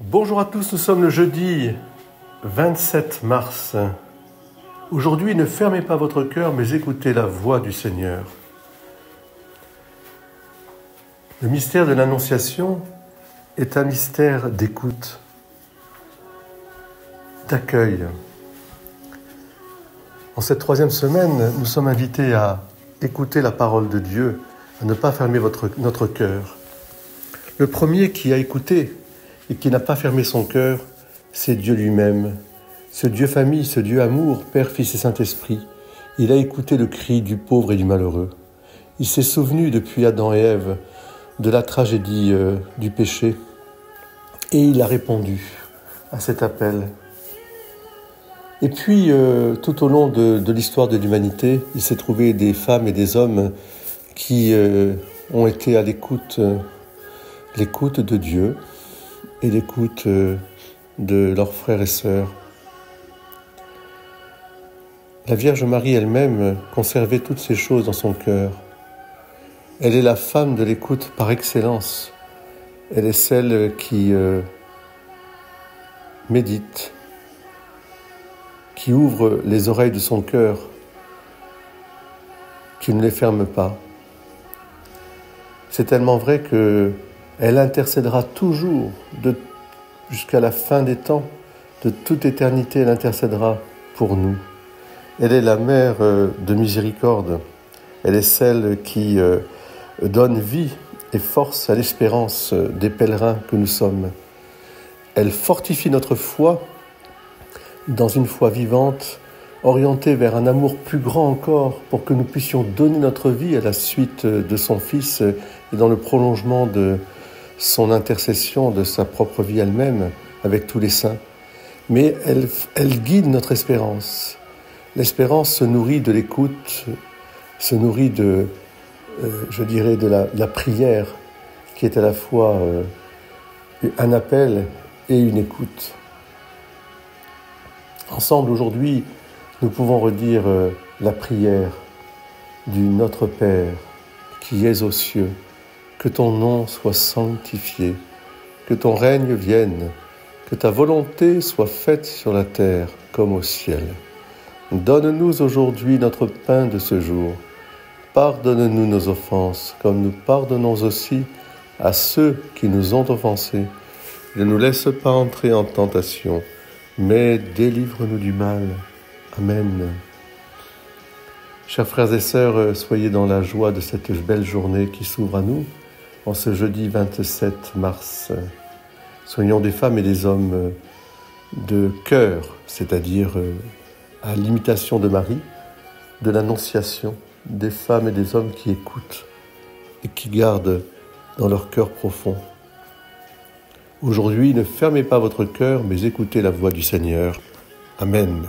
Bonjour à tous, nous sommes le jeudi 27 mars. Aujourd'hui, ne fermez pas votre cœur, mais écoutez la voix du Seigneur. Le mystère de l'Annonciation est un mystère d'écoute, d'accueil. En cette troisième semaine, nous sommes invités à écouter la parole de Dieu, à ne pas fermer notre cœur. Le premier qui a écouté et qui n'a pas fermé son cœur, c'est Dieu lui-même. Ce Dieu famille, ce Dieu amour, Père, Fils et Saint-Esprit. Il a écouté le cri du pauvre et du malheureux. Il s'est souvenu depuis Adam et Ève de la tragédie du péché et il a répondu à cet appel. Et puis, tout au long de l'histoire de l'humanité, il s'est trouvé des femmes et des hommes qui ont été à l'écoute de Dieu et l'écoute de leurs frères et sœurs. La Vierge Marie elle-même conservait toutes ces choses dans son cœur. Elle est la femme de l'écoute par excellence. Elle est celle qui médite, qui ouvre les oreilles de son cœur, qui ne les ferme pas. C'est tellement vrai qu'elle intercédera toujours, jusqu'à la fin des temps, de toute éternité, elle intercédera pour nous. Elle est la mère de miséricorde. Elle est celle qui donne vie et force à l'espérance des pèlerins que nous sommes. Elle fortifie notre foi dans une foi vivante, orientée vers un amour plus grand encore, pour que nous puissions donner notre vie à la suite de son Fils et dans le prolongement de son intercession, de sa propre vie elle-même, avec tous les saints. Mais elle guide notre espérance. L'espérance se nourrit de l'écoute, se nourrit de la prière, qui est à la fois un appel et une écoute. Ensemble, aujourd'hui, nous pouvons redire la prière du Notre Père, qui es aux cieux. Que ton nom soit sanctifié, que ton règne vienne, que ta volonté soit faite sur la terre comme au ciel. Donne-nous aujourd'hui notre pain de ce jour. Pardonne-nous nos offenses, comme nous pardonnons aussi à ceux qui nous ont offensés. Ne nous laisse pas entrer en tentation, mais délivre-nous du mal. Amen. Chers frères et sœurs, soyez dans la joie de cette belle journée qui s'ouvre à nous, en ce jeudi 27 mars. Soyons des femmes et des hommes de cœur, c'est-à-dire à l'imitation de Marie, de l'Annonciation, des femmes et des hommes qui écoutent et qui gardent dans leur cœur profond. Aujourd'hui, ne fermez pas votre cœur, mais écoutez la voix du Seigneur. Amen.